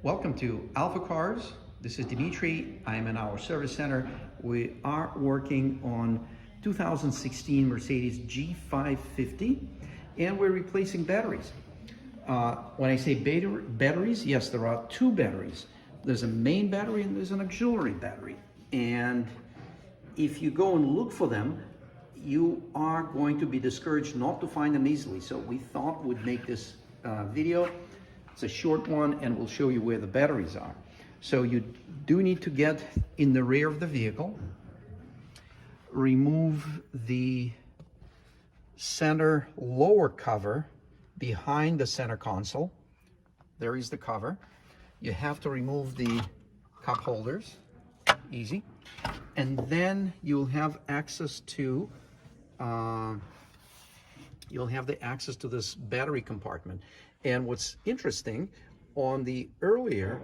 Welcome to AlphaCars. This is Dimitri. I am in our service center. We are working on 2016 Mercedes G550 and we're replacing batteries. When I say batteries, yes, there are two batteries. There's a main battery and there's an auxiliary battery. And if you go and look for them, you are going to be discouraged not to find them easily. So we thought we'd make this video. It's a short one and we'll show you where the batteries are. So you do need to get in the rear of the vehicle, remove the center lower cover behind the center console. There is the cover. You have to remove the cup holders, easy. And then you'll have access to this battery compartment. And what's interesting, on the earlier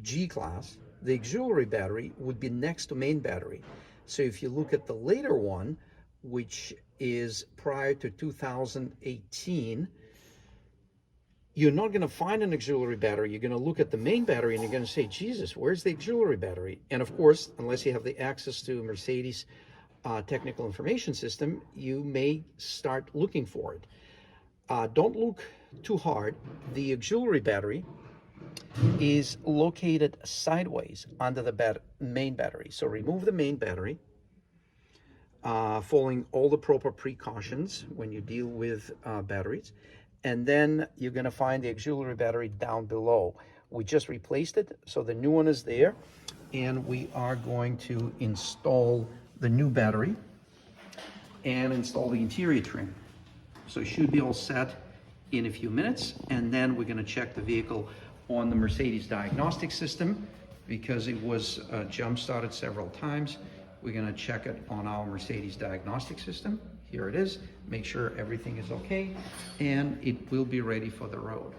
G-Class, the auxiliary battery would be next to main battery. So if you look at the later one, which is prior to 2018, you're not going to find an auxiliary battery. You're going to look at the main battery and you're going to say, Jesus, where's the auxiliary battery? And of course, unless you have the access to Mercedes technical information system, you may start looking for it. Don't look too hard. The auxiliary battery is located sideways under the main battery. So remove the main battery, following all the proper precautions when you deal with batteries. And then you're going to find the auxiliary battery down below. We just replaced it, so the new one is there. And we are going to install the new battery and install the interior trim. So it should be all set in a few minutes, and then we're going to check the vehicle on the Mercedes Diagnostic system because it was jump-started several times. We're going to check it on our Mercedes Diagnostic system. Here it is. Make sure everything is okay, and it will be ready for the road.